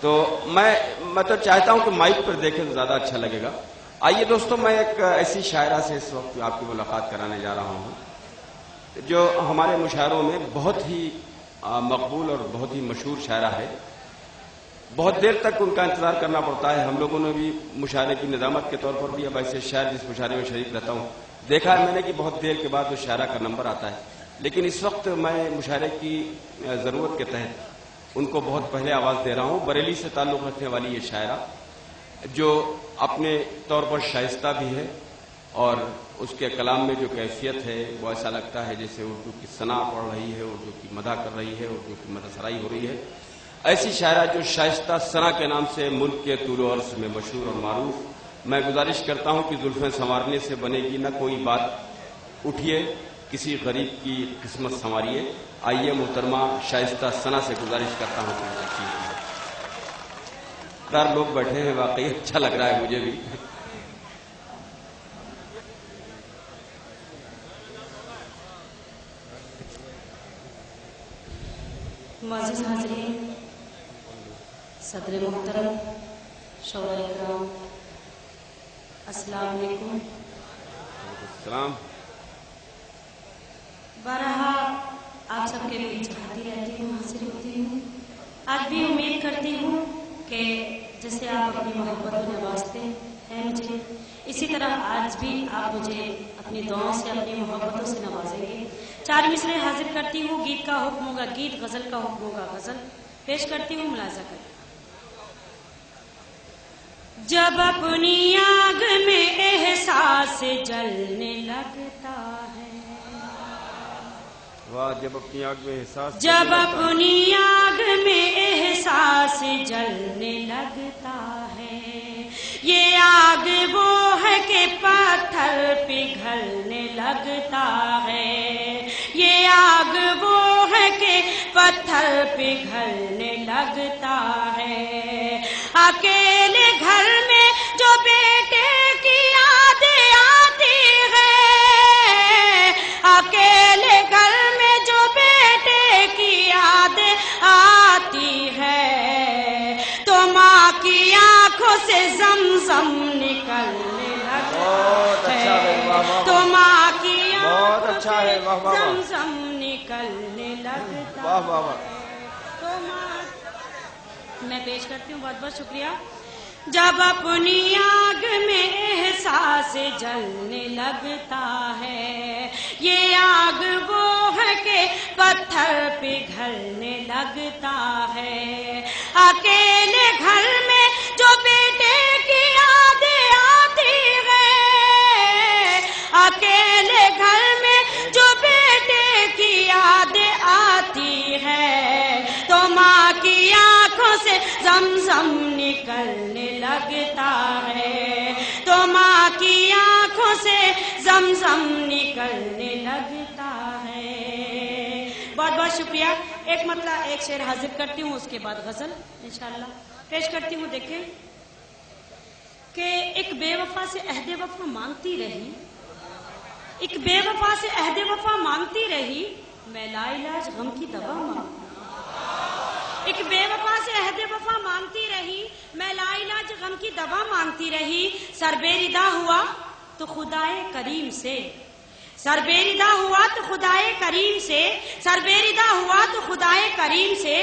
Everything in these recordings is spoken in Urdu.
تو میں تو چاہتا ہوں کہ مائک پر دیکھیں تو زیادہ اچھا لگے گا. آئیے دوستوں، میں ایک ایسی شاعرہ سے اس وقت آپ کی ملاقات کرانے جا رہا ہوں جو ہمارے مشاعروں میں بہت ہی مقبول اور بہت ہی مشہور شاعرہ ہے. بہت دیر تک ان کا انتظار کرنا پڑتا ہے. ہم لوگوں نے بھی مشاعرے کی نظامت کے طور پر بھی اب ایسے شاعر جس مشاعرے میں شریک رہتا ہوں دیکھا ہے میں نے کہ بہت دیر کے بعد اس شاعرہ کا نمبر آتا ہے. لیکن اس وقت میں مشاعرے کی ضرورت کے تحت ان کو بہت پہلے آواز دے رہا ہوں. بریلی سے تعلق رکھنے والی یہ شاعرہ جو اپنے طور پر شائستہ بھی ہے اور اس کے کلام میں جو کیفیت ہے وہ ایسا لگتا ہے جیسے اردو کی ثنا پڑھ رہی ہے، اردو کی مدح کر رہی ہے، اردو کی مدح سرائی ہو رہی ہے. ایسی شاعرہ جو شائستہ ثنا کے نام سے ملک کے طول و عرض میں مشہور اور معروف. میں گزارش کرتا ہوں کہ زلفیں سنوارنے سے بنے گی نہ کوئی بات، اٹھیے کسی غریب کی قسمت سنواریے. آئیے محترمہ شائستہ ثنا سے گزارش کرتا ہوں کہ لوگ بیٹھے ہیں، واقعی اچھا لگ رہا ہے مجھے بھی. معزز حاضرین، صدر محترم، شورا اکرام، السلام علیکم. السلام. بارہا آپ سب کے بیچ آتی رہتی ہوں، حاضر ہوتی ہوں. آج بھی امید کرتی ہوں کہ جیسے آپ اپنی محبت میں نوازتے ہیں مجھے، اسی طرح آج بھی آپ مجھے اپنی دعاؤں سے، اپنی محبتوں سے نوازیں گے. 4 مصرعے حاضر کرتی ہوں. گیت کا حکم ہوگا گیت، غزل کا حکم ہوگا غزل. پیش کرتی ہوں، ملاحظہ کریں. جب اپنی آگ میں احساس جلنے لگتا ہے، جب اپنی آگ میں احساس جب اپنی آگ میں احساس جلنے لگتا ہے، یہ آگ وہ ہے کہ پتھر پگھلنے لگتا ہے. یہ آگ وہ ہے کہ پتھر پگھلنے لگتا ہے. اکیلے گھر میں جو بیٹے کی یاد آتی ہے، اکیلے گھر میں جو بیٹے کی یاد آتی ہے، تو ماں کی آنکھوں سے زمزم نکلنے لگتا ہے. تو ماں کی آنکھوں سے زمزم نکلنے لگتا ہے. تو ماں، میں پیش کرتی ہوں. بہت بہت شکریہ. جب اپنی آگ میں احساس جلنے لگتا ہے، یہ آگ وہ ہے کہ پتھر پگھلنے لگتا ہے. اکیلے گھر میں جو بیٹے کی یاد آتی ہے، اکیلے گھر میں جو بیٹے کی یاد آتی ہے، تو ماں کی آنکھوں سے زمزم نکلنے لگتا ہے. تو ماں کی آنکھوں سے زمزم نکلنے لگتا ہے. بہت بہت شکریہ. ایک مطلب ایک شعر حاضر کرتی ہوں، اس کے بعد غزل انشاءاللہ پیش کرتی ہوں. دیکھیں کہ ایک بے وفا سے عہد وفا مانگتی رہی، ایک بے وفا سے عہد وفا مانگتی رہی، میں لا علاج غم کی دوا مانگتی. ایک بے وفا سے عہد وفا مانگتی رہی، میں لا علاج غم کی دوا مانگتی رہی. سر بے ردا ہوا تو خدائے کریم سے، سر بے ردا ہوا تو خدائے کریم سے، سر بے ردا ہوا تو خدائے کریم سے.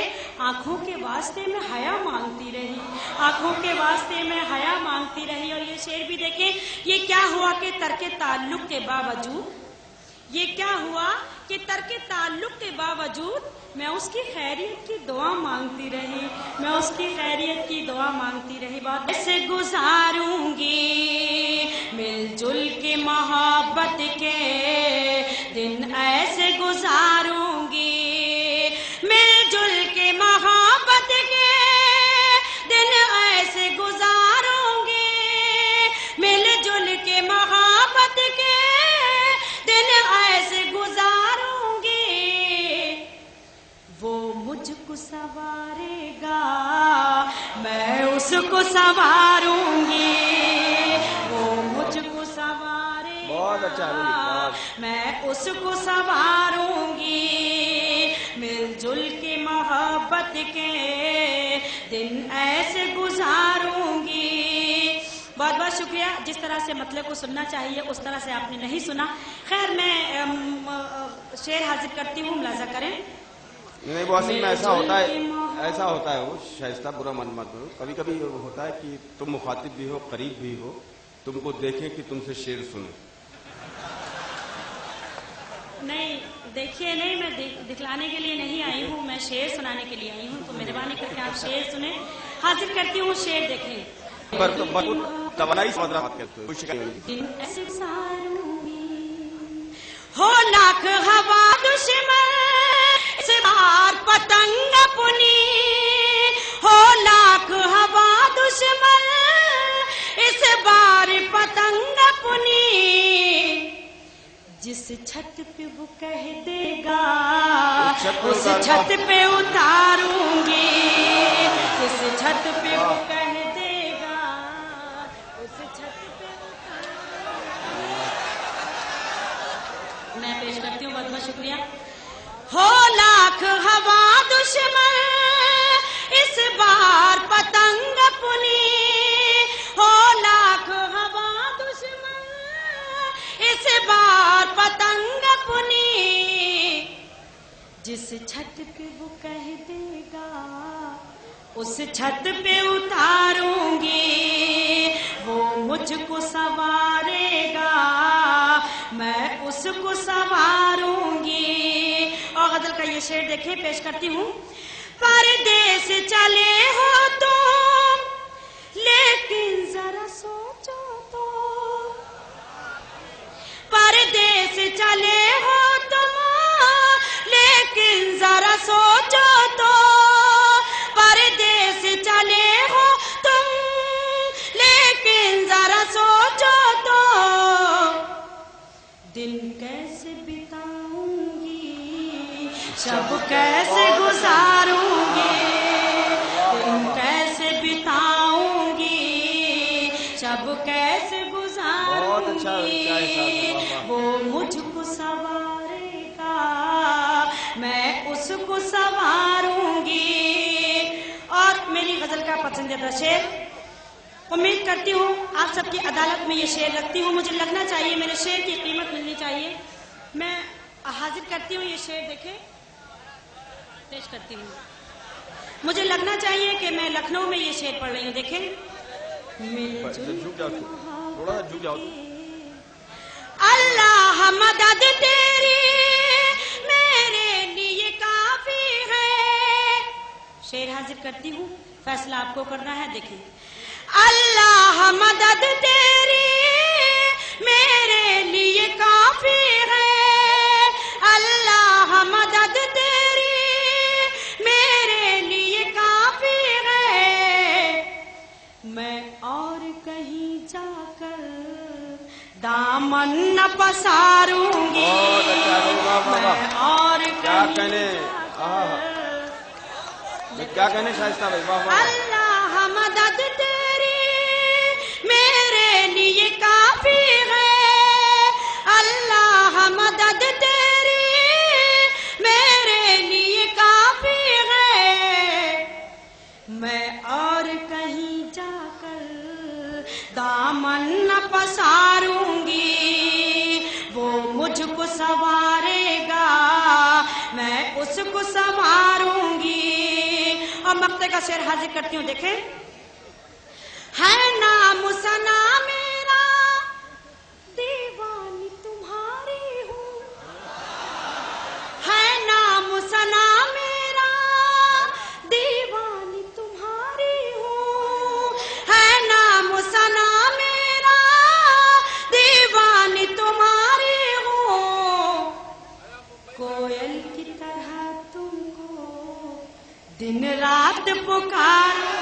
آنکھوں کے واسطے میں حیا مانگتی رہی، آنکھوں کے واسطے میں حیا مانگتی رہی. اور یہ شعر بھی دیکھیں، یہ کیا ہوا کہ ترک تعلق کے باوجود، یہ کیا ہوا کہ ترک تعلق کے باوجود میں اس کی خیریت کی دعا مانگتی رہی، میں اس کی خیریت کی دعا مانگتی رہی. بات ایسے گزاروں گی مل جل کے محبت کے دن، ایسے گزاروں گی مل جل کے محبت کے دن، ایسے گزاروں گی مل جل کے محبت کے دن، ایسے گزاروں گی. وہ مجھ کو سنوارے گا، میں اس کو سنواروں گی. وہ مجھ کو سنوارے گا، میں اس کو سنواروں گی. مل جل کے محبت کے دن ایسے گزاروں گی. بہت بہت شکریہ. جس طرح سے مطلب کو سننا چاہیے اس طرح سے آپ نے نہیں سنا. خیر میں شعر حاضر کرتی ہوں, ملاحظہ کریں. نہیں وہ اصل میں ایسا ہوتا ہے وہ شائستہ, برا من مت ہو. کبھی کبھی ہوتا ہے کہ تم مخاطب بھی ہو, قریب بھی ہو, تم کو دیکھیں کہ تم سے شعر سنیں. نہیں دیکھیے, نہیں میں دکھلانے کے لیے نہیں آئی ہوں, میں شعر سنانے کے لیے آئی ہوں. تو مہربانی کر کے آپ شعر سنیں. حاضر کرتی ہوں شعر, دیکھیں. ہو لاکھ ہوا دشمن اس بار پتنگ اپنی, ہو لاکھ ہوا دشمن اس بار پتنگ اپنی, جس چھت پہ وہ کہہ دے گا اس چھت پہ اتاروں گی, جس چھت پہ وہ کہہ دے گا اس چھت پہ اتاروں گی. میں پیش کرتی ہوں, بہت بہت شکریہ. ہو لاکھ ہوا دشمن اس بار پتنگ اپنی, ہو لاکھ ہوا دشمن اس بار پتنگ اپنی, جس چھت پہ وہ کہہ دے گا اس چھت پہ اتاروں گی. وہ مجھ کو سنوارے گا میں اس کو سنواروں گی. اور غزل کا یہ شعر دیکھیں, پیش کرتی ہوں. پردیس چلے ہو تم لیکن ذرا سوچو تو, پردیس چلے ہو تم لیکن ذرا سوچو تو, پردیس چلے ہو تم لیکن ذرا سوچو تو, دن کیسے بتاؤں گی شب کیسے گزاروں گی, دن کیسے بتاؤں گی شب کیسے گزاروں گی. وہ مجھ کو سنوارے گا میں اس کو سنواروں گی. اور میری غزل کا پسندیدہ شعر, امید کرتی ہوں آپ سب کی عدالت میں یہ شعر رکھتی ہوں. مجھے لگنا چاہیے میرے شعر کی قیمت ملنی چاہیے. میں حاضر کرتی ہوں یہ شعر, دیکھیں پیش کرتی ہوں. مجھے لگنا چاہیے کہ میں لکھنؤ میں یہ شعر پڑھ رہی ہوں. دیکھیں. اللہ مدد تیری میرے لیے کافی ہے. شعر حاضر کرتی ہوں, فیصلہ آپ کو کرنا ہے. دیکھیں. اللہ مدد تیری میرے لیے کافی ہے, اللہ مدد تیری میرے لیے کافی ہے. میں اور کہیں جا کر دامن نہ پساروں گی, میں اور کیا کہنے شائستہ بھائی. اللہ مدد تیری میرے لیے کافی ہے, اللہ مدد تیری میرے لیے کافی ہے. میں اور کہیں جا کر دامن نہ پساروں گی, وہ مجھ کو سنوارے گا میں اس کو سنواروں گی. اور مقطع کا شعر حاضر کرتی ہوں. دیکھیں. ہے نام سنا میرا دیوانی تمہاری ہوں, ہے نام سنا میرا دیوانی تمہاری ہوں, ہے نام سنا میرا دیوانی تمہاری ہوں. کوئل کی طرح تم کو دن رات پکاروں